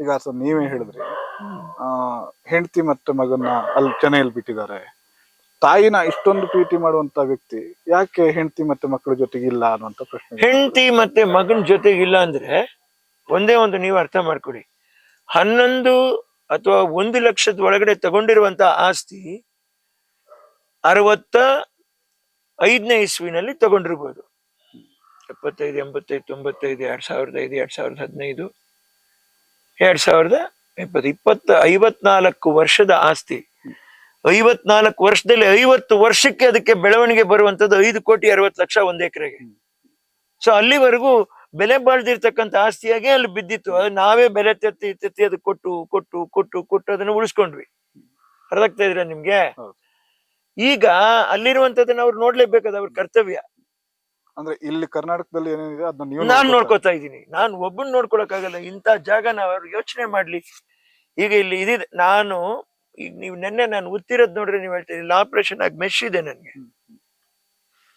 ಈಗ ಸರ್ ನೀವೇ ಹೇಳಿದ್ರಿ, ಆ ಹೆಂಡತಿ ಮತ್ತೆ ಮಗನ್ನ ಅಲ್ಲಿ ಚೆನ್ನೈಯಲ್ಲಿ ಬಿಟ್ಟಿದ್ದಾರೆ. ತಾಯಿನ ಇಷ್ಟೊಂದು ಪ್ರೀತಿ ಮಾಡುವಂತ ವ್ಯಕ್ತಿ ಯಾಕೆ ಹೆಂಡತಿ ಮತ್ತೆ ಮಕ್ಕಳ ಜೊತೆಗೆ ಇಲ್ಲ ಅನ್ನುವಂತ ಪ್ರಶ್ನೆ. ಹೆಂಡತಿ ಮತ್ತೆ ಮಗನ ಜೊತೆಗಿಲ್ಲ ಅಂದ್ರೆ ಒಂದೇ ಒಂದು ನೀವು ಅರ್ಥ ಮಾಡ್ಕೊಡಿ, 11 ಅಥವಾ 1 ಲಕ್ಷದ ಒಳಗಡೆ ತಗೊಂಡಿರುವಂತ ಆಸ್ತಿ 65ನೇ ಇಸ್ವಿನಲ್ಲಿ ತಗೊಂಡಿರ್ಬೋದು. 75, 85, 95, 2005, 2005, 2015, 2020, 54 ವರ್ಷದ ಆಸ್ತಿ. 54 ವರ್ಷದಲ್ಲಿ 50 ವರ್ಷಕ್ಕೆ ಅದಕ್ಕೆ ಬೆಳವಣಿಗೆ ಬರುವಂತದ್ದು 5,60,00,000 1 ಎಕರೆಗೆ. ಸೊ ಅಲ್ಲಿವರೆಗೂ ಬೆಲೆ ಬಾಳ್ದಿರ್ತಕ್ಕಂಥ ಆಸ್ತಿಯಾಗೆ ಅಲ್ಲಿ ಬಿದ್ದಿತ್ತು. ಅದು ನಾವೇ ಬೆಲೆ ತೆತ್ತಿ ಅದು ಕೊಟ್ಟು ಕೊಟ್ಟು ಕೊಟ್ಟು ಕೊಟ್ಟು ಅದನ್ನ ಉಳಿಸ್ಕೊಂಡ್ವಿ. ಅರ್ಥ ಆಗ್ತಾ ಇದ್ರ ನಿಮ್ಗೆ? ಈಗ ಅಲ್ಲಿರುವಂತದನ್ನ ಅವ್ರು ನೋಡ್ಲೇಬೇಕಾದ ಅವ್ರ ಕರ್ತವ್ಯ. ಅಂದ್ರೆ ಇಲ್ಲಿ ಕರ್ನಾಟಕದಲ್ಲಿ ಏನೇನಿದೆ ಅದನ್ನ ನೀವು ನಾನ್ ನೋಡ್ಕೋತಾ ಇದ್ದೀನಿ. ನಾನು ಒಬ್ಬನ್ ನೋಡ್ಕೊಳಕ್ಕಾಗಲ್ಲ. ಇಂಥ ಜಾಗನ ಅವ್ರು ಯೋಚನೆ ಮಾಡ್ಲಿ. ಈಗ ಇಲ್ಲಿ ಇದಿದೆ, ನಾನು ಈಗ ನೀವು ನೆನ್ನೆ ನಾನು ಉತ್ತಿರೋದ್ ನೋಡ್ರಿ, ನೀವ್ ಹೇಳ್ತೀರಿ ಇಲ್ಲಿ ಆಪರೇಷನ್ ಆಗಿ ಮೆಶ್ ಇದೆ ನನ್ಗೆ.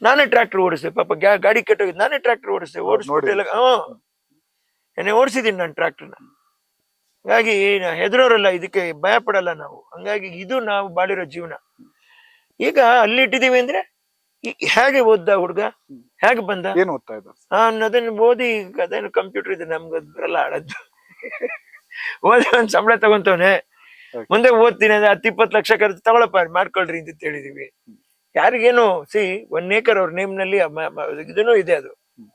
ನಾನೇ ಟ್ರ್ಯಾಕ್ಟರ್ ಓಡಿಸ್ದೆ, ಪಾಪ ಗಾಡಿ ಕೆಟ್ಟೋಗಿದ್ದು ನಾನೇ ಟ್ರ್ಯಾಕ್ಟರ್ ಓಡಿಸ್ದೆ. ಓಡಿಸ್ಬಿಟ್ಟೆಲ್ಲ ಏನೇ ಓಡಿಸಿದೀನಿ ನಾನು ಟ್ರ್ಯಾಕ್ಟರ್ನ. ಹಾಗಾಗಿ ಹೆದರೋರಲ್ಲ, ಇದಕ್ಕೆ ಭಯ ಪಡಲ್ಲ ನಾವು. ಹಂಗಾಗಿ ಇದು ನಾವು ಬಾಳಿರೋ ಜೀವನ. ಈಗ ಅಲ್ಲಿ ಇಟ್ಟಿದೀವಿ ಅಂದ್ರೆ ಹೇಗೆ ಓದ್ದ ಹುಡ್ಗ, ಹೇಗೆ ಬಂದ, ಏನು ಓದ್ತಾ ಇದ್ದಾರೆ? ಅದನ್ನ ಓದಿ ಅದೇನು ಕಂಪ್ಯೂಟರ್ ಇದೆ, ನಮ್ಗೆ ಬರಲ್ಲ ಆಡದ್ದು. ಓದಿ ಒಂದ್ ಸಂಬಳ ತಗೊಂತವನೆ, ಮುಂದೆ ಓದ್ತೀನಿ ಅಂದ್ರೆ 10-20 ಲಕ್ಷ ಖರ್ಚು ತಗೊಳಪ್ಪ ಮಾಡ್ಕೊಳ್ರಿ ಅಂತ ಹೇಳಿದೀವಿ. ಯಾರಿಗೇನು 1 ಏಕರ್ ಅವ್ರ ನೇಮ್ ನಲ್ಲಿ ಇದನ್ನು ಇದೆ, ಅದು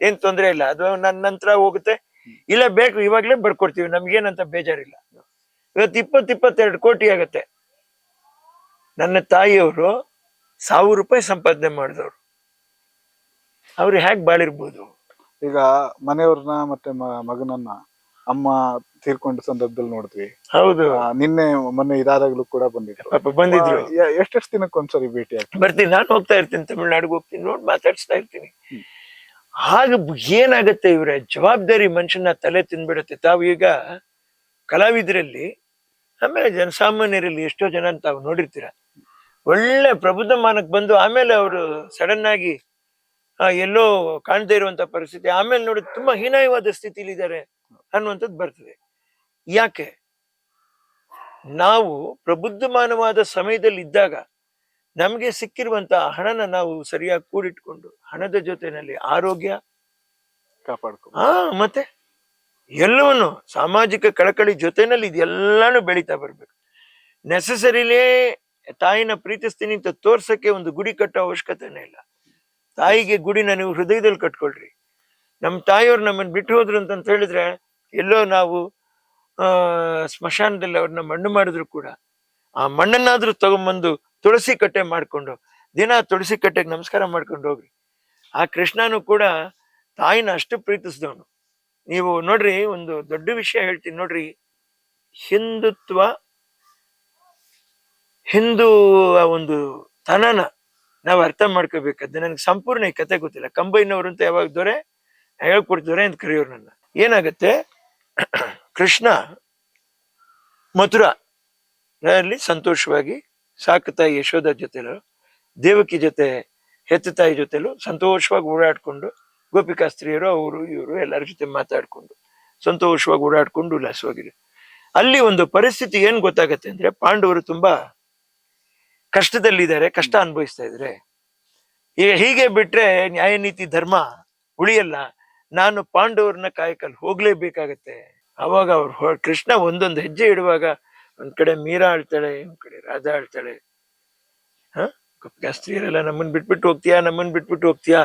ಏನ್ ತೊಂದ್ರೆ ಇಲ್ಲ. ಅದು ನನ್ನ ನಂತರ ಹೋಗುತ್ತೆ, ಇಲ್ಲ ಬೇಕು ಇವಾಗ್ಲೇ ಬರ್ಕೊಡ್ತೀವಿ, ನಮ್ಗೇನಂತ ಬೇಜಾರಿಲ್ಲ. ಇವತ್ತು 20-22 ಕೋಟಿ ಆಗತ್ತೆ. ನನ್ನ ತಾಯಿಯವರು 1000 ರೂಪಾಯಿ ಸಂಪಾದನೆ ಮಾಡಿದವ್ರು, ಅವ್ರು ಹೇಗ್ ಬಾಳಿರ್ಬೋದು? ಈಗ ಮನೆಯವ್ರನ್ನ ಮತ್ತೆ ಮಗನನ್ನ ಅಮ್ಮ ತೀರ್ಕೊಂಡ ಸಂದರ್ಭದಲ್ಲಿ ನೋಡಿದ್ವಿ. ಹೌದು, ನಿನ್ನೆ ಮೊನ್ನೆ ಇದಾದಾಗ್ಲೂ ಕೂಡ ಬಂದಿದ್ರು. ಎಷ್ಟೆಷ್ಟು ದಿನಕ್ಕೆ ಒಂದ್ಸರಿ ಭೇಟಿ ಆಗ್ತದೆ? ಬರ್ತೀನಿ, ನಾನು ಹೋಗ್ತಾ ಇರ್ತೀನಿ, ತಮಿಳ್ನಾಡಿಗೆ ಹೋಗ್ತೀನಿ, ನೋಡಿ ಮಾತಾಡ್ಸ್ತಾ ಇರ್ತೀನಿ. ಆಗ ಏನಾಗತ್ತೆ, ಇವ್ರ ಜವಾಬ್ದಾರಿ ಮನುಷ್ಯನ ತಲೆ ತಿನ್ಬಿಡತ್ತೆ. ತಾವು ಈಗ ಕಲಾವಿದರಲ್ಲಿ ಆಮೇಲೆ ಜನಸಾಮಾನ್ಯರಲ್ಲಿ ಎಷ್ಟೋ ಜನ ತಾವು ನೋಡಿರ್ತೀರ, ಒಳ್ಳೆ ಪ್ರಬುದ್ಧಮಾನಕ್ಕೆ ಬಂದು ಆಮೇಲೆ ಅವರು ಸಡನ್ ಆಗಿ ಎಲ್ಲೋ ಕಾಣ್ದೇ ಇರುವಂತ ಪರಿಸ್ಥಿತಿ, ಆಮೇಲೆ ನೋಡಿ ತುಂಬಾ ಹೀನಾಯವಾದ ಸ್ಥಿತಿಲಿ ಇದ್ದಾರೆ ಅನ್ನುವಂಥದ್ದು ಬರ್ತದೆ. ಯಾಕೆ? ನಾವು ಪ್ರಬುದ್ಧಮಾನವಾದ ಸಮಯದಲ್ಲಿ ಇದ್ದಾಗ ನಮ್ಗೆ ಸಿಕ್ಕಿರುವಂತ ಹಣನ ನಾವು ಸರಿಯಾಗಿ ಕೂಡಿಟ್ಕೊಂಡು ಹಣದ ಜೊತೆನಲ್ಲಿ ಆರೋಗ್ಯ ಕಾಪಾಡ್ಕೊ, ಮತ್ತೆ ಎಲ್ಲವನ್ನು ಸಾಮಾಜಿಕ ಕಳಕಳಿ ಜೊತೆನಲ್ಲಿ ಇದೆಲ್ಲಾನು ಬೆಳೀತಾ ಬರ್ಬೇಕು. ನೆಸಸರಿಲೇ ತಾಯಿನ ಪ್ರೀತಿಸ್ತೀನಿ ಅಂತ ತೋರ್ಸಕ್ಕೆ ಒಂದು ಗುಡಿ ಕಟ್ಟೋ ಅವಶ್ಯಕತೆನೇ ಇಲ್ಲ. ತಾಯಿಗೆ ಗುಡಿನ ನೀವು ಹೃದಯದಲ್ಲಿ ಕಟ್ಕೊಳ್ರಿ. ನಮ್ಮ ತಾಯಿಯವ್ರು ನಮ್ಮನ್ನ ಬಿಟ್ಟು ಹೋದ್ರು ಅಂತ ಹೇಳಿದ್ರೆ, ಎಲ್ಲೋ ನಾವು ಸ್ಮಶಾನದಲ್ಲಿ ಅವ್ರನ್ನ ಮಣ್ಣು ಮಾಡಿದ್ರು ಕೂಡ ಆ ಮಣ್ಣನ್ನಾದ್ರೂ ತಗೊಂಬಂದು ತುಳಸಿ ಕಟ್ಟೆ ಮಾಡ್ಕೊಂಡು ದಿನ ತುಳಸಿ ಕಟ್ಟೆಗೆ ನಮಸ್ಕಾರ ಮಾಡ್ಕೊಂಡು ಹೋಗ್ರಿ. ಆ ಕೃಷ್ಣನು ಕೂಡ ತಾಯಿನ ಅಷ್ಟು ಪ್ರೀತಿಸಿದವನು. ನೀವು ನೋಡ್ರಿ, ಒಂದು ದೊಡ್ಡ ವಿಷಯ ಹೇಳ್ತೀನಿ ನೋಡ್ರಿ, ಹಿಂದೂ ಒಂದು ತನನ ನಾವು ಅರ್ಥ ಮಾಡ್ಕೋಬೇಕಾದ್ರೆ, ನನಗೆ ಸಂಪೂರ್ಣ ಈ ಕತೆ ಗೊತ್ತಿಲ್ಲ. ಕಂಬೈನವರು ಅಂತ ಯಾವಾಗ ದೊರೆ ಹೇಳ್ಕೊಡ್ತಾರೆ ಅಂತ ಕರೆಯೋರು ನನ್ನ. ಏನಾಗತ್ತೆ, ಕೃಷ್ಣ ಮಥುರಾ ಅಲ್ಲಿ ಸಂತೋಷವಾಗಿ ಸಾಕು ತಾಯಿ ಯಶೋಧ ಜೊತೆಲೂ ದೇವಕಿ ಜೊತೆ ಹೆತ್ತ ತಾಯಿ ಜೊತೆಲೂ ಸಂತೋಷವಾಗಿ ಓಡಾಡ್ಕೊಂಡು, ಗೋಪಿಕಾ ಸ್ತ್ರೀಯರು ಅವರು ಇವರು ಎಲ್ಲರ ಜೊತೆ ಮಾತಾಡ್ಕೊಂಡು ಸಂತೋಷವಾಗಿ ಓಡಾಡ್ಕೊಂಡು ಉಲ್ಲಾಸವಾಗಿದೆ. ಅಲ್ಲಿ ಒಂದು ಪರಿಸ್ಥಿತಿ ಏನ್ ಗೊತ್ತಾಗತ್ತೆ ಅಂದ್ರೆ, ಪಾಂಡವರು ತುಂಬಾ ಕಷ್ಟದಲ್ಲಿದ್ದಾರೆ, ಕಷ್ಟ ಅನುಭವಿಸ್ತಾ ಇದ್ರೆ. ಈಗ ಹೀಗೆ ಬಿಟ್ರೆ ನ್ಯಾಯ ನೀತಿ ಧರ್ಮ ಉಳಿಯಲ್ಲ, ನಾನು ಪಾಂಡವರನ್ನ ಕಾಯಕಲ್ಲಿ ಹೋಗ್ಲೇಬೇಕಾಗತ್ತೆ. ಅವಾಗ ಅವ್ರು ಕೃಷ್ಣ ಒಂದೊಂದು ಹೆಜ್ಜೆ ಇಡುವಾಗ ಒಂದ್ ಕಡೆ ಮೀರಾ ಆಳ್ತಾಳೆ, ಒಂದ್ ಕಡೆ ರಾಧಾ ಆಳ್ತಾಳೆ. ಸ್ತ್ರೀಯರೆಲ್ಲ ನಮ್ಮನ್ ಬಿಟ್ಬಿಟ್ಟು ಹೋಗ್ತೀಯಾ,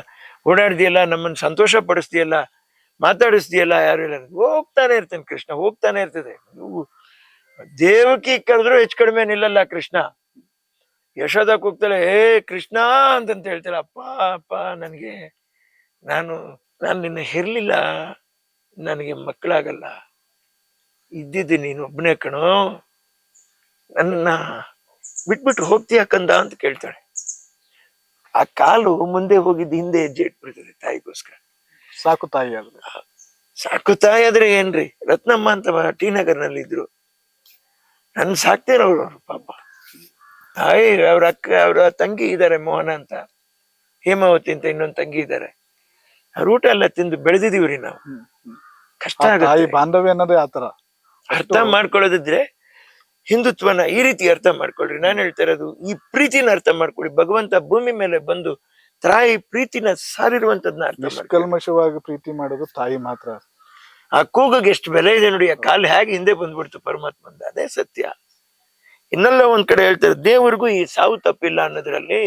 ಓಡಾಡ್ದಿಯಲ್ಲ, ನಮ್ಮನ್ನ ಸಂತೋಷ ಪಡಿಸ್ತೀಯಲ್ಲ, ಮಾತಾಡಿಸ್ತೀಯಲ್ಲ, ಯಾರು ಇಲ್ಲ. ಹೋಗ್ತಾನೆ ಇರ್ತೇನೆ ಕೃಷ್ಣ, ಹೋಗ್ತಾನೆ ಇರ್ತದೆ. ದೇವಕಿ ಕರೆದ್ರು ಹೆಚ್ಚು ಕಡಿಮೆ ನಿಲ್ಲಲ್ಲ ಕೃಷ್ಣ. ಯಶೋದಕ್ಕೆ ಹೋಗ್ತಾಳೆ, ಕೃಷ್ಣ ಅಂತಂತ ಹೇಳ್ತಾಳೆ, ಅಪ್ಪ ನಾನು ನಿನ್ನ ಹೆರ್ಲಿಲ್ಲ, ನನಗೆ ಮಕ್ಕಳಾಗಲ್ಲ, ಇದ್ದಿದ್ದು ನೀನು ಒಬ್ಬನೇ ಕಣೋ, ನನ್ನ ಬಿಟ್ಬಿಟ್ಟು ಹೋಗ್ತೀಯ ಕಂದ ಅಂತ ಕೇಳ್ತಾಳೆ. ಆ ಕಾಲು ಮುಂದೆ ಹೋಗಿದ್ದು ಹಿಂದೆ ಹೆಜ್ಜೆ ಇಟ್ಬಿಡ್ತದೆ ತಾಯಿಗೋಸ್ಕರ. ಸಾಕು ತಾಯಿ ಆದ್ರೆ, ಸಾಕು ತಾಯಿ ಆದ್ರೆ ಏನ್ರಿ, ರತ್ನಮ್ಮ ಅಂತ ಟಿ ನಗರ್ನಲ್ಲಿ ಇದ್ರು, ನನ್ ಸಾಕ್ತೇನವ್ರು ಪಾಪ. ತಾಯಿ ಅವ್ರ ತಂಗಿ ಇದ್ದಾರೆ, ಮೋಹನ ಅಂತ, ಹೇಮಾವತಿ ಅಂತ ಇನ್ನೊಂದು ತಂಗಿ ಇದ್ದಾರೆ. ಅವ್ರ ಊಟ ಎಲ್ಲ ತಿಂದು ಬೆಳೆದಿದೀವ್ರಿ ನಾವು. ಕಷ್ಟ ಆಗುತ್ತೆ. ಬಾಂಧವ್ಯ ಅನ್ನೋದೇ ಆತರ. ಅರ್ಥ ಮಾಡ್ಕೊಳ್ಳೋದಿದ್ರೆ ಹಿಂದುತ್ವನ ಈ ರೀತಿ ಅರ್ಥ ಮಾಡ್ಕೊಳ್ರಿ. ನಾನು ಹೇಳ್ತಾ ಇರೋದು ಈ ಪ್ರೀತಿನ ಅರ್ಥ ಮಾಡ್ಕೊಳ್ಳಿ. ಭಗವಂತ ಭೂಮಿ ಮೇಲೆ ಬಂದು ತಾಯಿ ಪ್ರೀತಿನ ಸಾರಿರುವಂತದ್ನ ಅರ್ಥ ಮಾಡ್ಕೊಳ್ಳಿ. ನಿಷ್ಕಲ್ಮಶವಾಗಿ ಪ್ರೀತಿ ಮಾಡೋದು ತಾಯಿ ಮಾತ್ರ. ಆ ಕೂಗಿಗೆ ಎಷ್ಟು ಬೆಲೆ ಇದೆ ನೋಡಿ. ಆ ಕಾಲು ಹೇಗೆ ಹಿಂದೆ ಬಂದ್ಬಿಡ್ತು ಪರಮಾತ್ಮಂದ. ಅದೇ ಸತ್ಯ. ಇನ್ನೆಲ್ಲ ಒಂದ್ ಕಡೆ ಹೇಳ್ತಾರೆ ದೇವರಿಗೂ ಈ ಸಾವು ತಪ್ಪಿಲ್ಲ ಅನ್ನೋದ್ರಲ್ಲಿ.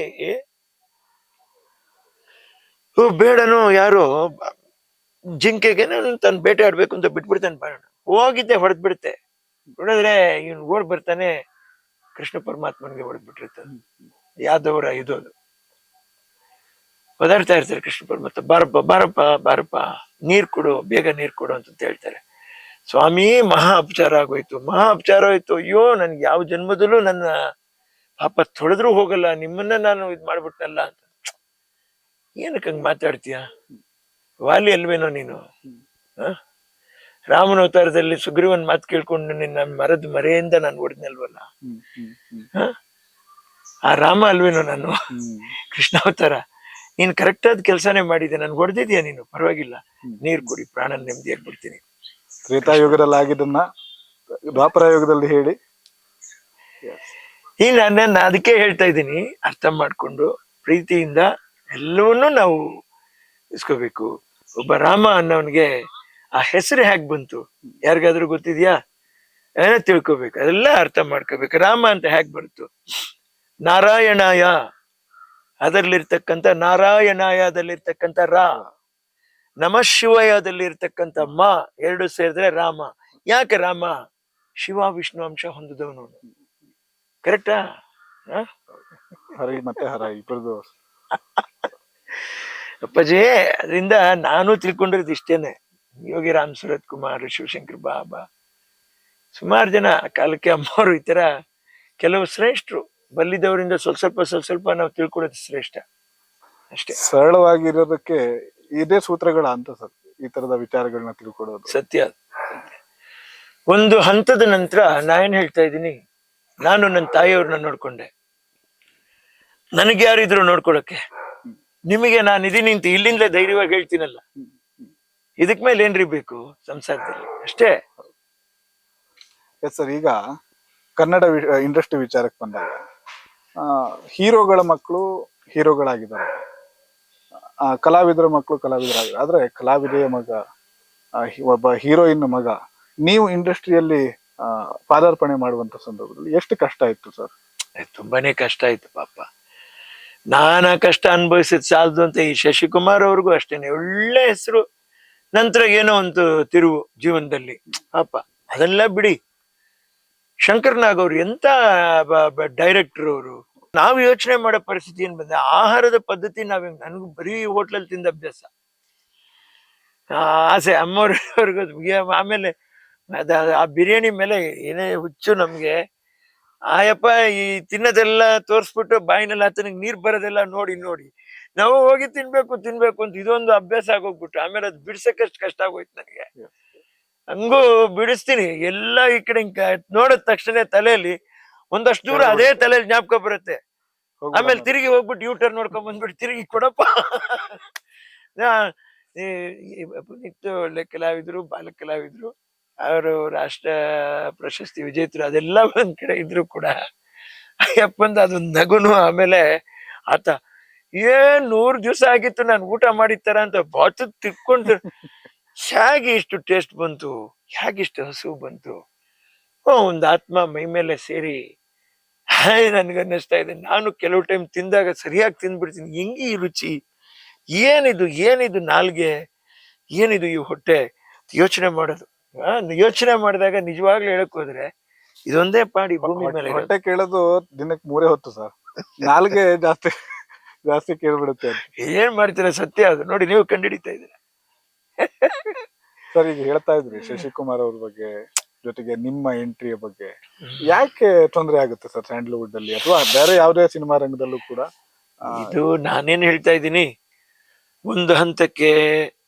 ಬೇಡನು ಯಾರೋ ಜಿಂಕೆಗೆ ತನ್ನ ಬೇಟೆ ಆಡ್ಬೇಕು ಅಂತ ಬಿಟ್ಬಿಡ್ತಾನೆ. ಬಾಣ ಹೋಗಿದ್ದೆ ಹೊಡೆದ್ ಬಿಡುತ್ತೆ. ಹೊಡೆದ್ರೆ ಇವನ್ ಓಡ್ ಬರ್ತಾನೆ, ಕೃಷ್ಣ ಪರಮಾತ್ಮನಿಗೆ ಹೊಡೆದ್ ಬಿಟ್ಟಿರ್ತಾನೆ. ಯಾದವರ ಇದು ಒದಾಡ್ತಾ ಇರ್ತಾರೆ ಕೃಷ್ಣ ಪರಮಾತ್ಮ, ಬಾರಪ್ಪ ಬಾರಪ್ಪ ಬಾರಪ್ಪ, ನೀರ್ ಕೊಡು, ಬೇಗ ನೀರ್ ಕೊಡು ಅಂತ ಹೇಳ್ತಾರೆ. ಸ್ವಾಮಿ ಮಹಾ ಅಪಚಾರ ಆಗೋಯ್ತು, ಮಹಾ ಅಪಚಾರ ಆಯ್ತು, ಅಯ್ಯೋ ನನ್ಗೆ ಯಾವ ಜನ್ಮದಲ್ಲೂ ನನ್ನ ಪಾಪ ತೊಳೆದ್ರೂ ಹೋಗಲ್ಲ, ನಿಮ್ಮನ್ನ ನಾನು ಇದ್ ಮಾಡ್ಬಿಟ್ನಲ್ಲ ಅಂತ. ಏನಕ್ಕೆ ಹಂಗ್ ಮಾತಾಡ್ತೀಯ? ವಾಲಿ ಅಲ್ವೇನೋ ನೀನು? ರಾಮನ ಅವತಾರದಲ್ಲಿ ಸುಗ್ರೀವನ್ ಮಾತು ಕೇಳ್ಕೊಂಡು ನಿನ್ನ ಮರದ ಮರೆಯಿಂದ ನಾನು ಹೊಡೆದ್ನಲ್ವಲ್ಲ, ಆ ರಾಮ ಅಲ್ವೇನೋ ನಾನು? ಕೃಷ್ಣ ಅವತಾರ ನೀನ್ ಕರೆಕ್ಟ್ ಆದ ಕೆಲ್ಸಾನೇ ಮಾಡಿದೆ, ನನ್ ಹೊಡೆದಿದ್ಯಾ ನೀನು, ಪರವಾಗಿಲ್ಲ, ನೀರ್ ಕೊಡಿ, ಪ್ರಾಣ ನೆಮ್ಮದಿಯಾಗಿ ಬಿಡ್ತೀನಿ. ತ್ರೇತಾಯುಗದಲ್ಲಿ ಆಗಿದ್ದನ್ನ ದ್ವಾಪರ ಯುಗದಲ್ಲಿ ಹೇಳಿ. ಈಗ ನಾನು ಅದಕ್ಕೆ ಹೇಳ್ತಾ ಇದ್ದೀನಿ, ಅರ್ಥ ಮಾಡ್ಕೊಂಡು ಪ್ರೀತಿಯಿಂದ ಎಲ್ಲವನ್ನೂ ನಾವು ಇಸ್ಕೋಬೇಕು. ಒಬ್ಬ ರಾಮ ಅನ್ನೋನ್ಗೆ ಆ ಹೆಸರು ಹೇಗ್ ಬಂತು ಯಾರಿಗಾದ್ರೂ ಗೊತ್ತಿದ್ಯಾ? ಏನೋ ತಿಳ್ಕೊಬೇಕು, ಅದೆಲ್ಲ ಅರ್ಥ ಮಾಡ್ಕೋಬೇಕು. ರಾಮ ಅಂತ ಹೇಗ್ ಬಂತು? ನಾರಾಯಣಾಯ ಅದರಲ್ಲಿರ್ತಕ್ಕಂಥ ನಾರಾಯಣಾಯದಲ್ಲಿರ್ತಕ್ಕಂಥ ರಾ, ನಮಃ ಶಿವಯದಲ್ಲಿರ್ತಕ್ಕಂಥ ಮ, ಎರಡು ಸೇರಿದ್ರೆ ರಾಮ. ಯಾಕೆ ರಾಮ? ಶಿವ ವಿಷ್ಣು ಅಂಶ ಹೊಂದಿದವನು. ಕರೆಕ್ಟಾ? ಹರಿ ಮತ್ತೆ ಹರ ಇಬ್ಬರದು. ಅಪ್ಪಾಜಿ, ಅದರಿಂದ ನಾನು ತಿಳ್ಕೊಂಡಿರೋದು ಇಷ್ಟೇನೆ. ಯೋಗಿ ರಾಮ್ ಸುರತ್ ಕುಮಾರ್, ಶಿವಶಂಕರ್ ಬಾಬಾ, ಸುಮಾರು ಜನ ಕಾಲಕ್ಕೆ ಅಮ್ಮವರು ಈ ತರ ಕೆಲವು ಶ್ರೇಷ್ಠರು ಬಲ್ಲಿದವರಿಂದ ಸ್ವಲ್ಪ ಸ್ವಲ್ಪ ನಾವು ತಿಳ್ಕೊಳ್ಳೋದು ಶ್ರೇಷ್ಠ ಅಷ್ಟೇ. ಸರಳವಾಗಿರೋದಕ್ಕೆ ಇದೇ ಸೂತ್ರಗಳ ಅಂತ ಸರ್, ಈ ತರದ ವಿಚಾರಗಳನ್ನ ತಿಳ್ಕೊಳ್ಳೋದು. ಸತ್ಯ. ಒಂದು ಹಂತದ ನಂತರ ನಾನೇನ್ ಹೇಳ್ತಾ ಇದ್ದೀನಿ, ನಾನು ನನ್ನ ತಾಯಿಯವ್ರನ್ನ ನೋಡ್ಕೊಂಡೆ, ನನಗೆ ಯಾರಿದ್ರು ನೋಡ್ಕೊಳಕ್ಕೆ? ನಿಮಗೆ ನಾನು ಇದೀನಿ ಅಂತ ಇಲ್ಲಿಂದಲೇ ಧೈರ್ಯವಾಗಿ ಹೇಳ್ತೀನಲ್ಲ, ಇದಕ್ ಮೇಲೆ ಏನ್ರಿ ಬೇಕು ಸಂಸಾರದಲ್ಲಿ? ಅಷ್ಟೇ. ಎಸ್ ಸರ್, ಈಗ ಕನ್ನಡ ಇಂಡಸ್ಟ್ರಿ ವಿಚಾರಕ್ಕೆ ಬಂದಾಗ ಹೀರೋಗಳ ಮಕ್ಕಳು ಹೀರೋಗಳಾಗಿದ್ದಾರೆ, ಕಲಾವಿದರ ಮಕ್ಕಳು ಕಲಾವಿದರಾಗಿದ್ದಾರೆ. ಆದ್ರೆ ಕಲಾವಿದೆಯ ಮಗ, ಒಬ್ಬ ಹೀರೋಯಿನ್ ಮಗ, ನೀವು ಇಂಡಸ್ಟ್ರಿಯಲ್ಲಿ ಪಾದಾರ್ಪಣೆ ಮಾಡುವಂತ ಸಂದರ್ಭದಲ್ಲಿ ಎಷ್ಟು ಕಷ್ಟ ಇತ್ತು ಸರ್? ತುಂಬಾನೇ ಕಷ್ಟ ಆಯ್ತು ಪಾಪ. ನಾನಾ ಕಷ್ಟ ಅನುಭವಿಸಿದ್ ಸಾಲದು ಅಂತ ಈ ಶಶಿಕುಮಾರ್ ಅವ್ರಿಗೂ ಅಷ್ಟೇನೆ ಒಳ್ಳೆ ಹೆಸರು, ನಂತರ ಏನೋ ಒಂದು ತಿರುವು ಜೀವನದಲ್ಲಿ ಪಾಪ. ಅದೆಲ್ಲ ಬಿಡಿ, ಶಂಕರ್ ನಾಗ್ ಅವ್ರು ಎಂತ ಡೈರೆಕ್ಟರ್ ಅವರು. ನಾವು ಯೋಚನೆ ಮಾಡೋ ಪರಿಸ್ಥಿತಿ ಏನ್ ಬಂದ, ಆಹಾರದ ಪದ್ಧತಿ ನನಗೂ ಬರೀ ಹೋಟ್ಲಲ್ಲಿ ತಿಂದ ಅಭ್ಯಾಸ, ಆಸೆ ಅಮ್ಮವ್ರಿಗೂ. ಆಮೇಲೆ ಆ ಬಿರಿಯಾನಿ ಮೇಲೆ ಏನೇ ಹುಚ್ಚು ನಮ್ಗೆ. ಆಯಪ್ಪ ಈ ತಿನ್ನೋದೆಲ್ಲ ತೋರ್ಸ್ಬಿಟ್ಟು ಬಾಯಿನಲ್ಲಿ ಆತನಿಗೆ ನೀರ್ ಬರೋದೆಲ್ಲ ನೋಡಿ ನೋಡಿ ನಾವು ಹೋಗಿ ತಿನ್ಬೇಕು ಅಂತ ಇದೊಂದು ಅಭ್ಯಾಸ ಆಗೋಗ್ಬಿಟ್ಟು, ಆಮೇಲೆ ಅದು ಬಿಡ್ಸಕ್ಕಷ್ಟು ಕಷ್ಟ ಆಗೋಯ್ತು ನನಗೆ. ಹಂಗೂ ಬಿಡಿಸ್ತೀನಿ ಎಲ್ಲ ಈ ಕಡೆ ನೋಡಿದ ತಕ್ಷಣ ತಲೆಯಲ್ಲಿ ಒಂದಷ್ಟು ದೂರ ಅದೇ ತಲೆಯಲ್ಲಿ ಜ್ಞಾಪಕ ಬರುತ್ತೆ. ಆಮೇಲೆ ತಿರುಗಿ ಹೋಗ್ಬಿಟ್ಟು ಯೂಟರ್ ನೋಡ್ಕೊಂಡ್ ಬಂದ್ಬಿಟ್ಟು ತಿರುಗಿ ಕೊಡಪ್ಪ. ಇತ್ತು ಒಳ್ಳೆ ಕಲಾವಿದ್ರು, ಬಾಲ ಕಲಾವಿದ್ರು, ಅವರು ರಾಷ್ಟ್ರ ಪ್ರಶಸ್ತಿ ವಿಜೇತರು, ಅದೆಲ್ಲ ಒಂದ್ ಕಡೆ ಇದ್ರು ಕೂಡ ಅಯ್ಯಪ್ಪಂದ ಅದೊಂದು ನಗುನು. ಆಮೇಲೆ ಆತ 100 ದಿವಸ ಆಗಿತ್ತು ನಾನು ಊಟ ಮಾಡಿತ್ತಾರ ಅಂತ ಬಾತು ತಿಕ್ಕೊಂಡು, ಹೇಗೆ ಇಷ್ಟು ಟೇಸ್ಟ್ ಬಂತು, ಹೇಗಿಷ್ಟು ಹಸು ಬಂತು, ಒಂದು ಆತ್ಮ ಮೈ ಮೇಲೆ ಸೇರಿ ನನ್ಗನ್ನಿಸ್ತಾ ಇದೆ. ನಾನು ಕೆಲವು ಟೈಮ್ ತಿಂದಾಗ ಸರಿಯಾಗಿ ತಿಂದ್ಬಿಡ್ತೀನಿ, ಹೆಂಗಿ ಈ ರುಚಿ, ಏನಿದು ನಾಲ್ಗೆ, ಏನಿದು ಈ ಹೊಟ್ಟೆ ಯೋಚನೆ ಮಾಡೋದು. ಯೋಚನೆ ಮಾಡಿದಾಗ ನಿಜವಾಗ್ಲೂ ಹೇಳಕ್ ಹೋದ್ರೆ ಇದೊಂದೇ ಪಾಡಿ ಭೂಮಿ ಮೇಲೆ. ಹೊಟ್ಟೆ ಕೇಳೋದು ದಿನಕ್ಕೆ 3 ಹೊತ್ತು ಸರ್, ನಾಲ್ಗೆ ಜಾಸ್ತಿ ಕೇಳ್ಬಿಡುತ್ತೆ. ಏನ್ ಮಾಡ್ತೀರ, ಸತ್ಯ ಅದು. ನೋಡಿ, ನೀವು ಕಂಡುಹಿಡಿತಾ ಇದ್ದೀರಾ. ಸರ್, ಈಗ ಹೇಳ್ತಾ ಇದ್ರಿ ಶಶಿಕುಮಾರ್ ಅವ್ರ ಬಗ್ಗೆ, ಜೊತೆಗೆ ನಿಮ್ಮ ಎಂಟ್ರಿಯ ಬಗ್ಗೆ. ಯಾಕೆ ತೊಂದರೆ ಆಗುತ್ತೆ ಸರ್ ಸ್ಯಾಂಡಲ್ವುಡ್ ಅಲ್ಲಿ ಅಥವಾ ಬೇರೆ ಯಾವುದೇ ಸಿನಿಮಾ ರಂಗದಲ್ಲೂ ಕೂಡ? ಇದು ನಾನೇನ್ ಹೇಳ್ತಾ ಇದ್ದೀನಿ, ಒಂದು ಹಂತಕ್ಕೆ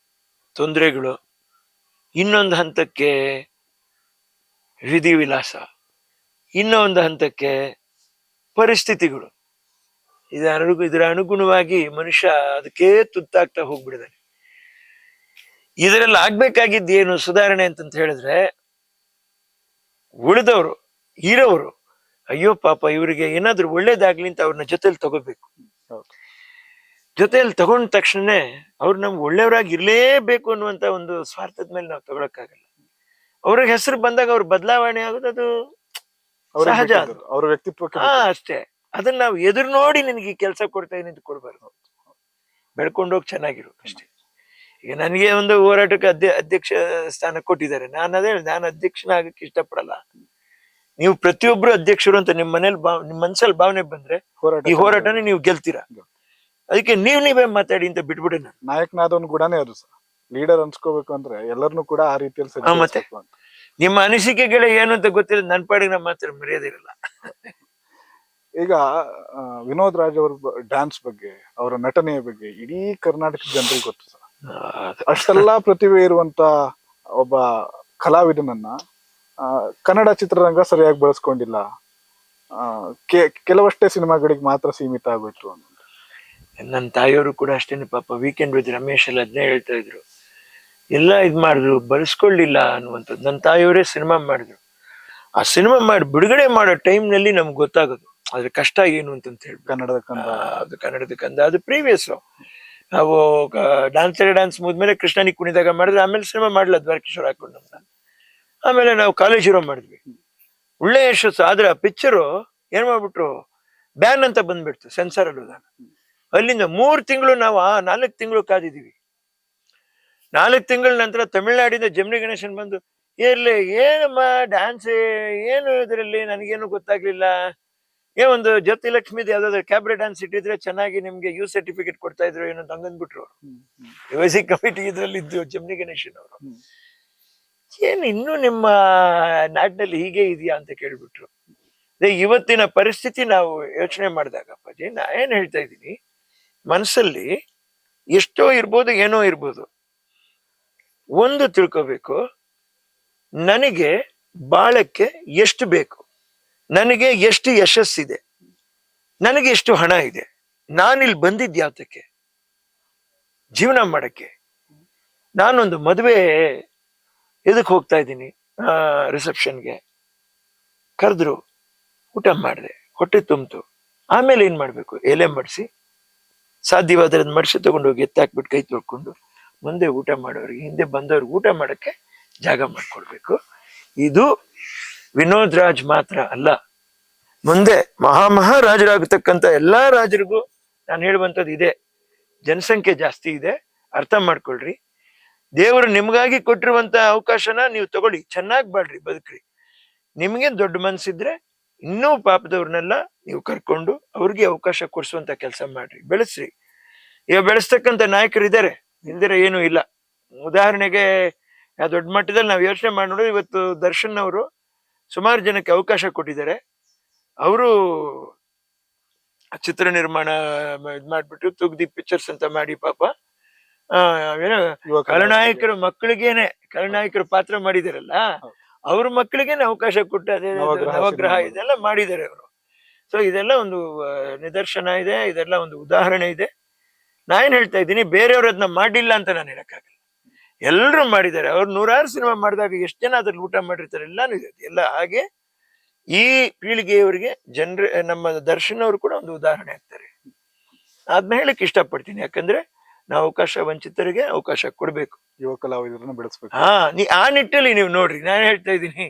ತೊಂದರೆಗಳು, ಇನ್ನೊಂದು ಹಂತಕ್ಕೆ ವಿಧಿವಿಲಾಸ, ಇನ್ನೊಂದು ಹಂತಕ್ಕೆ ಪರಿಸ್ಥಿತಿಗಳು. ಇದರ ಅನುಗುಣವಾಗಿ ಮನುಷ್ಯ ಅದಕ್ಕೆ ತುತ್ತಾಗ್ತಾ ಹೋಗ್ಬಿಡಿದಾನೆ. ಇದರಲ್ಲಿ ಆಗ್ಬೇಕಾಗಿದ್ದೇನು ಸುಧಾರಣೆ ಅಂತಂತ ಹೇಳಿದ್ರೆ, ಉಳಿದವರು ಇರೋರು ಅಯ್ಯೋ ಪಾಪ ಇವರಿಗೆ ಏನಾದ್ರು ಒಳ್ಳೇದಾಗ್ಲಿ ಅಂತ ಅವ್ರನ್ನ ಜೊತೆಲಿ ತಗೋಬೇಕು. ಹೌದು. ಜೊತೆಯಲ್ಲಿ ತಗೊಂಡ ತಕ್ಷಣನೇ ಅವ್ರು ನಮ್ಗೆ ಒಳ್ಳೆಯವರಾಗಿ ಇರ್ಲೇಬೇಕು ಅನ್ನುವಂತ ಒಂದು ಸ್ವಾರ್ಥದ ಮೇಲೆ ನಾವು ತಗೊಳಕ್ಕಾಗಲ್ಲ. ಅವ್ರಿಗೆ ಹೆಸರು ಬಂದಾಗ ಅವ್ರ ಬದಲಾವಣೆ ಆಗೋದು ಅದು ಸಹಜ. ಅದು ಅವ್ರ ವ್ಯಕ್ತಿತ್ವಕ್ಕೆ ಅಷ್ಟೇ. ಅದನ್ನ ನಾವು ಎದುರು ನೋಡಿ ನಿನ್ಗೆ ಈ ಕೆಲಸ ಕೊಡ್ತಾ ಇದೀನಿ ಅಂತ ಕೊಡ್ಬಾರ್ದು. ಬೆಳ್ಕೊಂಡೋಗಿ ಚೆನ್ನಾಗಿರು ಅಷ್ಟೇ. ಈಗ ನನಗೆ ಒಂದು ಹೋರಾಟಕ್ಕೆ ಅಧ್ಯಕ್ಷ ಸ್ಥಾನ ಕೊಟ್ಟಿದ್ದಾರೆ. ನಾನು ಅಧ್ಯಕ್ಷನಾಗಕ್ಕೆ ಇಷ್ಟಪಡಲ್ಲ. ನೀವು ಪ್ರತಿಯೊಬ್ರು ಅಧ್ಯಕ್ಷರು ಅಂತ ನಿಮ್ ಮನೇಲಿ ನಿಮ್ ಮನ್ಸಲ್ಲಿ ಭಾವನೆ ಬಂದ್ರೆ ಈ ಹೋರಾಟನ ನೀವು ಗೆಲ್ತೀರಾ. ಅದಕ್ಕೆ ನೀವೇ ಮಾತಾಡಿ ಅಂತ ಬಿಟ್ಬಿಡಿ. ನಾನು ನಾಯಕನಾದವನ್ ಗುಣನೇ ಅದು ಸರ್. ಲೀಡರ್ ಅನ್ಸ್ಕೋಬೇಕು ಅಂದ್ರೆ ಎಲ್ಲರನ್ನು ಕೂಡ ಆ ರೀತಿಯಲ್ಲಿ ಮತ್ತೆ ನಿಮ್ಮ ಅನಿಸಿಕೆಗಳೇ ಏನು ಅಂತ ಗೊತ್ತಿಲ್ಲ, ನನ್ನ ಪಾಡಿಗೆ ನಮ್ಮ ಮಾತ್ರ ಮರ್ಯಾದಿರಲ್ಲ. ಈಗ ವಿನೋದ್ ರಾಜ್ ಅವ್ರ ಡ್ಯಾನ್ಸ್ ಬಗ್ಗೆ, ಅವರ ನಟನೆಯ ಬಗ್ಗೆ ಇಡೀ ಕರ್ನಾಟಕದ ಜನರಿಗೆ ಗೊತ್ತು ಸರ್. ಅಷ್ಟೆಲ್ಲಾ ಪ್ರತಿಭೆ ಇರುವಂತ ಒಬ್ಬ ಕಲಾವಿದನನ್ನ ಕನ್ನಡ ಚಿತ್ರರಂಗ ಸರಿಯಾಗಿ ಬಳಸ್ಕೊಂಡಿಲ್ಲ, ಕೆಲವಷ್ಟೇ ಸಿನಿಮಾಗಳಿಗೆ ಮಾತ್ರ ಸೀಮಿತ ಆಗೋಯ್ತು ಅನ್ನೋದು. ನನ್ನ ತಾಯಿಯವರು ಕೂಡ ಅಷ್ಟೇನೆ ಪಾಪ. ವೀಕೆಂಡ್ ವಿತ್ ರಮೇಶ್ ಅಲ್ಲಿ ಅದನ್ನೇ ಹೇಳ್ತಾ ಇದ್ರು, ಎಲ್ಲ ಇದ್ ಮಾಡಿದ್ರು ಬಳಸ್ಕೊಳ್ಳಿಲ್ಲ ಅನ್ನುವಂಥದ್ದು. ನನ್ನ ತಾಯಿಯವರೇ ಸಿನಿಮಾ ಮಾಡಿದ್ರು. ಆ ಸಿನಿಮಾ ಮಾಡಿ ಬಿಡುಗಡೆ ಮಾಡೋ ಟೈಮ್ ನಲ್ಲಿ ನಮ್ಗೆ ಗೊತ್ತಾಗೋದು ಅದ್ರ ಕಷ್ಟ ಏನು ಅಂತ ಹೇಳಿ. ಕನ್ನಡದ ಕಂದ, ಅದು ಕನ್ನಡದ ಕಂದ, ಅದು ಪ್ರೀವಿಯಸ್. ನಾವು ಡ್ಯಾನ್ಸ್ ಮುದ್ಮೇಲೆ ಕೃಷ್ಣನಿಗೆ ಕುಣಿದಾಗ ಮಾಡಿದ್ರೆ, ಆಮೇಲೆ ಸಿನಿಮಾ ಮಾಡ್ಲ ದ್ವಾರಕೀಶ್ವರ ಹಾಕೊಂಡು ನಮ್ನ. ಆಮೇಲೆ ನಾವು ಕಾಲೇಜ್ ಹೀರೋ ಮಾಡಿದ್ವಿ, ಒಳ್ಳೆ ಯಶಸ್ಸು. ಆದ್ರೆ ಆ ಪಿಕ್ಚರು ಏನ್ ಮಾಡ್ಬಿಟ್ರು, ಬ್ಯಾನ್ ಅಂತ ಬಂದ್ಬಿಡ್ತು ಸೆನ್ಸಾರ್ ಅಲ್ಲಿ ಹೋದಾಗ. ಅಲ್ಲಿಂದ 3 ತಿಂಗಳು ನಾವು 4 ತಿಂಗಳು ಕಾದಿದೀವಿ. 4 ತಿಂಗಳ ನಂತರ ತಮಿಳ್ನಾಡಿಂದ ಜಮಿನಿ ಗಣೇಶನ್ ಬಂದು, ಇರ್ಲಿ ಏನಮ್ಮ ಡ್ಯಾನ್ಸ್ ಏನು ಇದ್ರಲ್ಲಿ ನನಗೇನು ಗೊತ್ತಾಗ್ಲಿಲ್ಲ, ಒಂದು ಜ್ಯೋತಿ ಲಕ್ಷ್ಮಿದ್ ಯಾವ್ದಾದ್ರು ಕ್ಯಾಬ್ರೆ ಡ್ಯಾನ್ಸ್ ಇಟ್ಟಿದ್ರೆ ಚೆನ್ನಾಗಿ ನಿಮ್ಗೆ ಯು ಸರ್ಟಿಫಿಕೇಟ್ ಕೊಡ್ತಾ ಇದ್ರು ಏನೋ ಹಂಗಂದ್ಬಿಟ್ರು ಅವರು. ಯುಎಸಿ ಕಮಿಟಿ ಇದ್ರಲ್ಲಿ ಇದ್ದು ಜಮಿನಿ ಗಣೇಶನ್ ಅವರು. ಏನು ಇನ್ನೂ ನಿಮ್ಮ ನಾಡಿನಲ್ಲಿ ಹೀಗೆ ಇದೆಯಾ ಅಂತ ಕೇಳ್ಬಿಟ್ರು. ಇವತ್ತಿನ ಪರಿಸ್ಥಿತಿ ನಾವು ಯೋಚನೆ ಮಾಡಿದಾಗ ಅಪ್ಪಾಜಿ, ನಾ ಏನ್ ಹೇಳ್ತಾ ಇದ್ದೀನಿ, ಮನಸ್ಸಲ್ಲಿ ಎಷ್ಟೋ ಇರ್ಬೋದು, ಏನೋ ಇರ್ಬೋದು. ಒಂದು ತಿಳ್ಕೋಬೇಕು, ನನಗೆ ಬಾಳಕ್ಕೆ ಎಷ್ಟು ಬೇಕು, ನನಗೆ ಎಷ್ಟು ಯಶಸ್ಸಿದೆ, ನನಗೆ ಎಷ್ಟು ಹಣ ಇದೆ, ನಾನಿಲ್ಲಿ ಬಂದಿದ್ದ ಯಾತಕ್ಕೆ, ಜೀವನ ಮಾಡಕ್ಕೆ. ನಾನೊಂದು ಮದುವೆ ಎದಕ್ ಹೋಗ್ತಾ ಇದ್ದೀನಿ, ರಿಸೆಪ್ಷನ್ಗೆ ಕರೆದ್ರು, ಊಟ ಮಾಡಿದೆ, ಹೊಟ್ಟೆ ತುಂಬಿತು. ಆಮೇಲೆ ಏನ್ ಮಾಡ್ಬೇಕು, ಎಲೆ ಮಡಿಸಿ, ಸಾಧ್ಯವಾದ್ರೆ ಮಡಿಸಿ ತಗೊಂಡೋಗಿ ಎತ್ತಾಕ್ಬಿಟ್ಟು ಕೈ ತೊಳ್ಕೊಂಡು ಮುಂದೆ ಊಟ ಮಾಡೋರಿಗೆ, ಹಿಂದೆ ಬಂದವ್ರಿಗೆ ಊಟ ಮಾಡಕ್ಕೆ ಜಾಗ ಮಾಡ್ಕೊಡ್ಬೇಕು. ಇದು ವಿನೋದ್ ರಾಜ್ ಮಾತ್ರ ಅಲ್ಲ, ಮುಂದೆ ಮಹಾರಾಜರಾಗತಕ್ಕಂತ ಎಲ್ಲಾ ರಾಜರಿಗೂ ನಾನು ಹೇಳುವಂಥದ್ದು ಇದೆ. ಜನಸಂಖ್ಯೆ ಜಾಸ್ತಿ ಇದೆ, ಅರ್ಥ ಮಾಡ್ಕೊಳ್ರಿ. ದೇವರು ನಿಮ್ಗಾಗಿ ಕೊಟ್ಟಿರುವಂತ ಅವಕಾಶನ ನೀವು ತಗೊಳ್ಳಿ, ಚೆನ್ನಾಗಿ ಬಾಳ್ರಿ, ಬದುಕ್ರಿ. ನಿಮ್ಗೆ ದೊಡ್ಡ ಮನ್ಸಿದ್ರೆ ಇನ್ನೂ ಪಾಪದವ್ರನ್ನೆಲ್ಲ ನೀವು ಕರ್ಕೊಂಡು ಅವ್ರಿಗೆ ಅವಕಾಶ ಕೊಡಿಸುವಂತ ಕೆಲಸ ಮಾಡ್ರಿ, ಬೆಳೆಸ್ರಿ. ಈಗ ಬೆಳೆಸ್ತಕ್ಕಂಥ ನಾಯಕರು ಇದ್ದಾರೆ, ಇಲ್ದಿರ ಏನೂ ಇಲ್ಲ. ಉದಾಹರಣೆಗೆ ದೊಡ್ಡ ಮಟ್ಟದಲ್ಲಿ ನಾವು ಯೋಚನೆ ಮಾಡಿ ನೋಡಿದ್ರೆ, ಇವತ್ತು ದರ್ಶನ್ ಅವರು ಸುಮಾರು ಜನಕ್ಕೆ ಅವಕಾಶ ಕೊಟ್ಟಿದ್ದಾರೆ. ಅವರು ಚಿತ್ರ ನಿರ್ಮಾಣ ಇದ್ ಮಾಡ್ಬಿಟ್ಟು ತುಗ್ದಿ ಪಿಕ್ಚರ್ಸ್ ಅಂತ ಮಾಡಿ ಪಾಪ ಖಳನಾಯಕರ ಮಕ್ಕಳಿಗೇನೆ ಖಳನಾಯಕರ ಪಾತ್ರ ಮಾಡಿದಾರಲ್ಲ, ಅವ್ರ ಮಕ್ಕಳಿಗೇನೆ ಅವಕಾಶ ಕೊಟ್ಟು ಅದೇ ನವಗ್ರಹ ಇದೆಲ್ಲ ಮಾಡಿದ್ದಾರೆ ಅವರು. ಸೊ ಇದೆಲ್ಲ ಒಂದು ನಿದರ್ಶನ ಇದೆ, ಇದೆಲ್ಲ ಒಂದು ಉದಾಹರಣೆ ಇದೆ. ನಾನೇನ್ ಹೇಳ್ತಾ ಇದ್ದೀನಿ, ಬೇರೆಯವ್ರು ಅದನ್ನ ಮಾಡಿಲ್ಲ ಅಂತ ನಾನು ಹೇಳಕ್ಕಾಗಲ್ಲ. ಎಲ್ರು ಮಾಡಿದ್ದಾರೆ. ಅವ್ರು 100 ಸಿನಿಮಾ ಮಾಡಿದಾಗ ಎಷ್ಟು ಜನ ಅದ್ರಲ್ಲಿ ಊಟ ಮಾಡಿರ್ತಾರೆ, ಎಲ್ಲಾನು ಇದೆ ಎಲ್ಲ. ಹಾಗೆ ಈ ಪೀಳಿಗೆಯವರಿಗೆ ನಮ್ಮ ದರ್ಶನ್ ಅವರು ಕೂಡ ಒಂದು ಉದಾಹರಣೆ ಆಗ್ತಾರೆ. ಅದನ್ನ ಹೇಳಕ್ ಇಷ್ಟಪಡ್ತೀನಿ, ಯಾಕಂದ್ರೆ ನಾವು ಅವಕಾಶ ವಂಚಿತರಿಗೆ ಅವಕಾಶ ಕೊಡ್ಬೇಕು, ಯುವ ಕಲಾವಿದರನ್ನ ಬೆಳೆಸ್ಬೇಕು. ಆ ನಿಟ್ಟಲ್ಲಿ ನೀವು ನೋಡ್ರಿ, ನಾನು ಹೇಳ್ತಾ ಇದ್ದೀನಿ,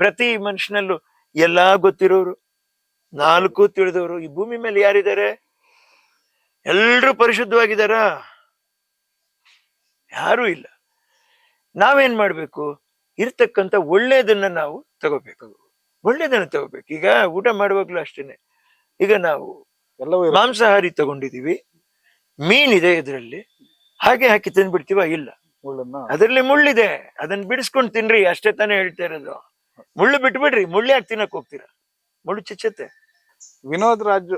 ಪ್ರತಿ ಮನುಷ್ಯನಲ್ಲೂ ಎಲ್ಲಾ ಗೊತ್ತಿರೋರು, 4 ತಿಳಿದವರು ಈ ಭೂಮಿ ಮೇಲೆ ಯಾರಿದ್ದಾರೆ? ಎಲ್ರೂ ಪರಿಶುದ್ಧವಾಗಿದ್ದಾರ? ಯಾರೂ ಇಲ್ಲ. ನಾವೇನ್ ಮಾಡ್ಬೇಕು, ಇರ್ತಕ್ಕಂಥ ಒಳ್ಳೇದನ್ನ ನಾವು ತಗೋಬೇಕು, ಒಳ್ಳೇದನ್ನ ತಗೋಬೇಕು. ಈಗ ಊಟ ಮಾಡುವಾಗ್ಲೂ ಅಷ್ಟೇನೆ, ಈಗ ನಾವು ಮಾಂಸಾಹಾರಿ ತಗೊಂಡಿದೀವಿ, ಮೀನಿದೆ ಇದ್ರಲ್ಲಿ, ಹಾಗೆ ಹಾಕಿ ತಿನ್ಬಿಡ್ತೀವ? ಇಲ್ಲ, ಅದ್ರಲ್ಲಿ ಮುಳ್ಳಿದೆ, ಅದನ್ನ ಬಿಡಿಸ್ಕೊಂಡು ತಿನ್ರಿ, ಅಷ್ಟೇ ತಾನೇ ಹೇಳ್ತಾ ಇರೋದು. ಮುಳ್ಳು ಬಿಟ್ಬಿಡ್ರಿ, ಮುಳ್ಳು ಯಾಕೆ ತಿನ್ನಕ್ ಹೋಗ್ತೀರಾ? ಮುಳ್ಳು ಚುಚ್ಚತ್ತೆ. ವಿನೋದ್ ರಾಜ್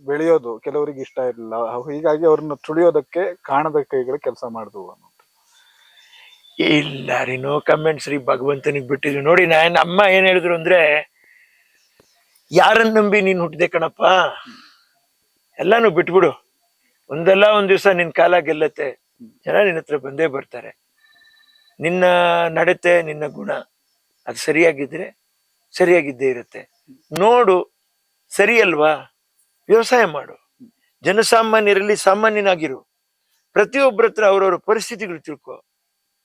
ಬೆಳೆಯೋದು ಕೆಲವರಿಗೆ ಇಷ್ಟ ಇರಲಿಲ್ಲ, ಹೀಗಾಗಿ ಅವ್ರನ್ನ ತುಳಿಯೋದಕ್ಕೆ ಕಾಣದ ಕೈಗಳು ಕೆಲಸ ಮಾಡಿದ್ವು ಅನ್ನೋ. ಇಲ್ಲ ರೀ, ನೋ ಕಮೆಂಟ್ಸ್ ರೀ, ಭಗವಂತನಿಗೆ ಬಿಟ್ಟಿದ್ವಿ. ನೋಡಿ, ಅಮ್ಮ ಏನ್ ಹೇಳಿದ್ರು ಅಂದ್ರೆ, ಯಾರನ್ನ ನಂಬಿ ನೀನ್ ಹುಟ್ಟಿದೆ ಕಣಪ್ಪ, ಎಲ್ಲಾನು ಬಿಟ್ಬಿಡು, ಒಂದಲ್ಲ ಒಂದ್ ದಿವ್ಸ ನಿನ್ ಕಾಲ ಗೆಲ್ಲತ್ತೆ, ಜನ ನಿನ್ನ ಹತ್ರ ಬಂದೇ ಬರ್ತಾರೆ. ನಿನ್ನ ನಡತೆ, ನಿನ್ನ ಗುಣ ಅದು ಸರಿಯಾಗಿದ್ರೆ ಸರಿಯಾಗಿದ್ದೇ ಇರುತ್ತೆ. ನೋಡು, ಸರಿ ಅಲ್ವಾ? ವ್ಯವಸಾಯ ಮಾಡು, ಜನಸಾಮಾನ್ಯರಲ್ಲಿ ಸಾಮಾನ್ಯನಾಗಿರು, ಪ್ರತಿಯೊಬ್ಬರ ಹತ್ರ ಅವ್ರವ್ರ ಪರಿಸ್ಥಿತಿಗಳು ತಿಳ್ಕೊ,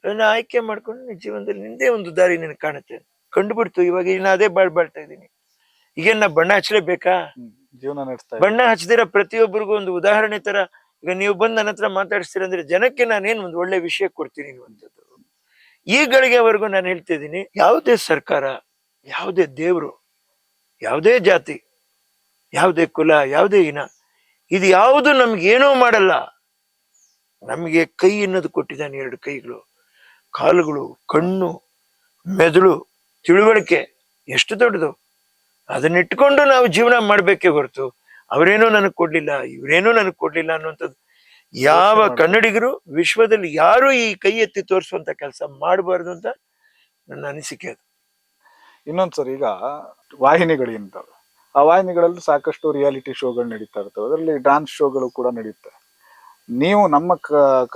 ಅದನ್ನ ಆಯ್ಕೆ ಮಾಡ್ಕೊಂಡು ನಿನ್ ಜೀವನದಲ್ಲಿ ನಿಂದೇ ಒಂದು ದಾರಿ ನಿನಗೆ ಕಾಣುತ್ತೆ. ಕಂಡುಬಿಡ್ತು. ಇವಾಗ ಇನ್ನು ಅದೇ ಬಾಳ್ತಾ ಇದ್ದೀನಿ. ಈಗೇನ್ ನಾ ಬಣ್ಣ ಹಚ್ಚಲೇಬೇಕಾ? ಜೀವನ ನಡೆಸ್ತಾ ಬಣ್ಣ ಹಚ್ಚದಿರ ಪ್ರತಿಯೊಬ್ಬರಿಗೂ ಒಂದು ಉದಾಹರಣೆ ತರ ಈಗ ನೀವು ಬಂದು ನನ್ನ ಹತ್ರ ಮಾತಾಡಿಸ್ತೀರ ಅಂದ್ರೆ ಜನಕ್ಕೆ ನಾನೇನ್ ಒಂದು ಒಳ್ಳೆ ವಿಷಯ ಕೊಡ್ತೀನಿ ಅನ್ನುವಂಥದ್ದು. ಈ ಗಳಿಗೆವರೆಗೂ ನಾನು ಹೇಳ್ತಾ ಇದ್ದೀನಿ, ಯಾವುದೇ ಸರ್ಕಾರ, ಯಾವುದೇ ದೇವರು, ಯಾವುದೇ ಜಾತಿ, ಯಾವುದೇ ಕುಲ, ಯಾವುದೇ ಇನ, ಇದು ಯಾವುದು ನಮ್ಗೆ ಏನೋ ಮಾಡಲ್ಲ. ನಮಗೆ ಕೈ ಅನ್ನೋದು ಕೊಟ್ಟಿದ್ದಾನೆ, 2 ಕೈಗಳು, ಕಾಲುಗಳು, ಕಣ್ಣು, ಮೆದುಳು, ತಿಳುವಳಿಕೆ ಎಷ್ಟು ದೊಡ್ಡದು. ಅದನ್ನಿಟ್ಕೊಂಡು ನಾವು ಜೀವನ ಮಾಡ್ಬೇಕೇ ಹೊರತು ಅವರೇನೋ ನನಗ್ ಕೊಡ್ಲಿಲ್ಲ, ಇವರೇನೋ ನನಗ್ ಕೊಡ್ಲಿಲ್ಲ ಅನ್ನುವಂಥದ್ದು ಯಾವ ಕನ್ನಡಿಗರು ವಿಶ್ವದಲ್ಲಿ ಯಾರು ಈ ಕೈ ಎತ್ತಿ ತೋರಿಸುವಂತ ಕೆಲಸ ಮಾಡಬಾರ್ದು ಅಂತ ನನ್ನ ಅನಿಸಿಕೆ. ಅದು ಇನ್ನೊಂದ್ಸರಿ, ಈಗ ವಾಹಿನಿಗಳು ಇರ್ತವೆ, ಆ ವಾಹಿನಿಗಳಲ್ಲಿ ಸಾಕಷ್ಟು ರಿಯಾಲಿಟಿ ಶೋಗಳು ನಡೀತಾ ಇರ್ತವೆ, ಅದರಲ್ಲಿ ಡಾನ್ಸ್ ಶೋಗಳು ಕೂಡ ನಡೆಯುತ್ತೆ. ನೀವು ನಮ್ಮ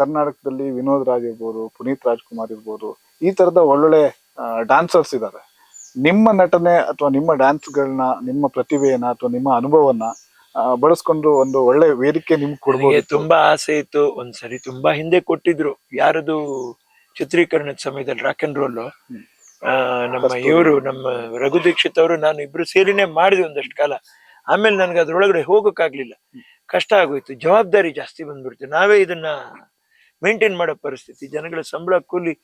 ಕರ್ನಾಟಕದಲ್ಲಿ ವಿನೋದ್ ರಾಜ್ ಇರ್ಬೋದು, ಪುನೀತ್ ರಾಜ್ಕುಮಾರ್ ಇರ್ಬೋದು, ಈ ತರದ ಒಳ್ಳೊಳ್ಳೆ ಡಾನ್ಸರ್ಸ್ ಇದ್ದಾರೆ. ನಿಮ್ಮ ನಟನೆ ಅಥವಾ ನಿಮ್ಮ ಡ್ಯಾನ್ಸ್ಗಳನ್ನ, ನಿಮ್ಮ ಪ್ರತಿಭೆಯನ್ನ ಅಥವಾ ನಿಮ್ಮ ಅನುಭವನ ಬಳಸ್ಕೊಂಡು ಒಂದು ಒಳ್ಳೆ ವೇದಿಕೆ ನಿಮ್ಗೆ ಕೊಡ್ಬೋದು. ತುಂಬಾ ಆಸೆ ಇತ್ತು. ಒಂದ್ಸರಿ ತುಂಬಾ ಹಿಂದೆ ಕೊಟ್ಟಿದ್ರು, ಯಾರದು ಚಿತ್ರೀಕರಣದ ಸಮಯದಲ್ಲಿ ರಾಕ್ ಅಂಡ್ ರೋಲ್, ನಮ್ಮ ಇವರು ನಮ್ಮ ರಘು ದೀಕ್ಷಿತ್ ಅವರು ನಾನು ಇಬ್ರು ಸೇರಿನೇ ಮಾಡಿದ್ವಿ ಒಂದಷ್ಟು ಕಾಲ. ಆಮೇಲೆ ನನ್ಗೆ ಅದ್ರೊಳಗಡೆ ಹೋಗಕ್ಕಾಗ್ಲಿಲ್ಲ, ಕಷ್ಟ ಆಗೋಯ್ತು, ಜವಾಬ್ದಾರಿ ಜಾಸ್ತಿ ಬಂದ್ಬಿಡ್ತು. ನಾವೇ ಇದನ್ನ ಮೇಂಟೈನ್ ಮಾಡೋ ಪರಿಸ್ಥಿತಿ, ಜನಗಳ ಸಂಬಳ ಕೂಲಿ,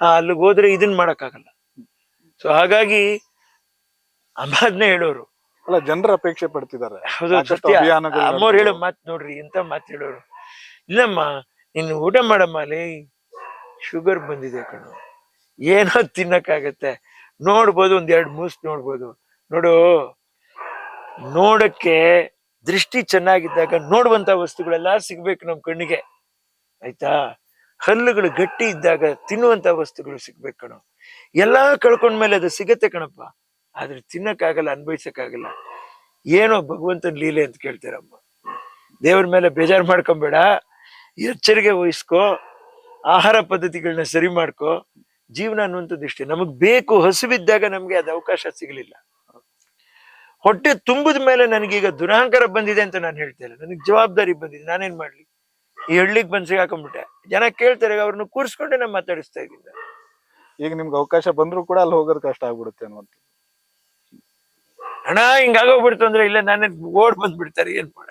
ಅಲ್ಲಿಗೆ ಹೋದ್ರೆ ಇದನ್ನ ಮಾಡಕ್ಕಾಗಲ್ಲ. ಸೊ ಹಾಗಾಗಿ ಅಮ್ಮದ್ನೇ ಹೇಳೋರು, ಅಲ್ಲ, ಜನರ ಅಪೇಕ್ಷೆ ಪಡ್ತಿದ್ದಾರೆ. ಹೌದು, ಸತ್ಯ. ಅಮ್ಮವ್ರು ಹೇಳೋ ಮಾತು ನೋಡ್ರಿ, ಎಂತ ಮಾತು ಹೇಳೋರು. ಇಲ್ಲಮ್ಮ, ನೀನು ಊಟ ಮಾಡಮ್ಮ, ಅಲ್ಲಿ ಶುಗರ್ ಬಂದಿದೆ ಕಣು, ಏನೋ ತಿನ್ನಕ್ಕಾಗತ್ತೆ, ನೋಡ್ಬೋದು, 1-2 ಮೂಸ್ ನೋಡ್ಬೋದು. ನೋಡು, ನೋಡಕ್ಕೆ ದೃಷ್ಟಿ ಚೆನ್ನಾಗಿದ್ದಾಗ ನೋಡುವಂತ ವಸ್ತುಗಳೆಲ್ಲ ಸಿಗ್ಬೇಕು ನಮ್ ಕಣ್ಣಿಗೆ, ಆಯ್ತಾ? ಹಲ್ಲುಗಳು ಗಟ್ಟಿ ಇದ್ದಾಗ ತಿನ್ನುವಂತ ವಸ್ತುಗಳು ಸಿಗ್ಬೇಕು ಕಣೋ. ಎಲ್ಲಾ ಕಳ್ಕೊಂಡ್ಮೇಲೆ ಅದು ಸಿಗತ್ತೆ ಕಣಪ್ಪ, ಆದ್ರೆ ತಿನ್ನಕ್ಕಾಗಲ್ಲ, ಅನ್ಭವಿಸಕ್ಕಾಗಲ್ಲ. ಏನೋ ಭಗವಂತನ ಲೀಲೆ ಅಂತ ಕೇಳ್ತಾರಮ್ಮ. ದೇವ್ರ ಮೇಲೆ ಬೇಜಾರು ಮಾಡ್ಕೊಂಬೇಡ, ಎಚ್ಚರಿಕೆ ವಹಿಸ್ಕೋ, ಆಹಾರ ಪದ್ಧತಿಗಳನ್ನ ಸರಿ ಮಾಡ್ಕೋ. ಜೀವನ ಅನ್ನುವಂಥದ್ದು ಇಷ್ಟೇ, ನಮಗ್ ಬೇಕು. ಹಸುವಿದ್ದಾಗ ನಮ್ಗೆ ಅದು ಅವಕಾಶ ಸಿಗಲಿಲ್ಲ. ಹೊಟ್ಟೆ ತುಂಬಿದ ಮೇಲೆ ನನಗೀಗ ದುರಹಂಕಾರ ಬಂದಿದೆ ಅಂತ ನಾನು ಹೇಳ್ತಾ ಇಲ್ಲ, ನನಗೆ ಜವಾಬ್ದಾರಿ ಬಂದಿದೆ. ನಾನೇನ್ ಮಾಡ್ಲಿ? ಈ ಹಳ್ಳಿಗೆ ಬಂದ್ ಸಿಗಾಕೊಂಡ್ಬಿಟ್ಟೆ. ಜನ ಕೇಳ್ತಾರೆ, ಅವ್ರನ್ನ ಕೂರ್ಸ್ಕೊಂಡೆ ನಾನು ಮಾತಾಡಿಸ್ತಾ ಇದ್ದೀನಿ. ಈಗ ನಿಮ್ಗೆ ಅವಕಾಶ ಬಂದ್ರು ಕೂಡ ಅಲ್ಲಿ ಹೋಗೋದು ಕಷ್ಟ ಆಗ್ಬಿಡುತ್ತೆ ಅನ್ನುವಂಥದ್ದು. ಹಣ ಹಿಂಗಾಗೋಗ್ಬಿಡ್ತು ಅಂದ್ರೆ ಇಲ್ಲ, ನಾನೇ ಓಡ್ ಬಂದ್ಬಿಡ್ತಾರೆ, ಏನ್ ಮಾಡ.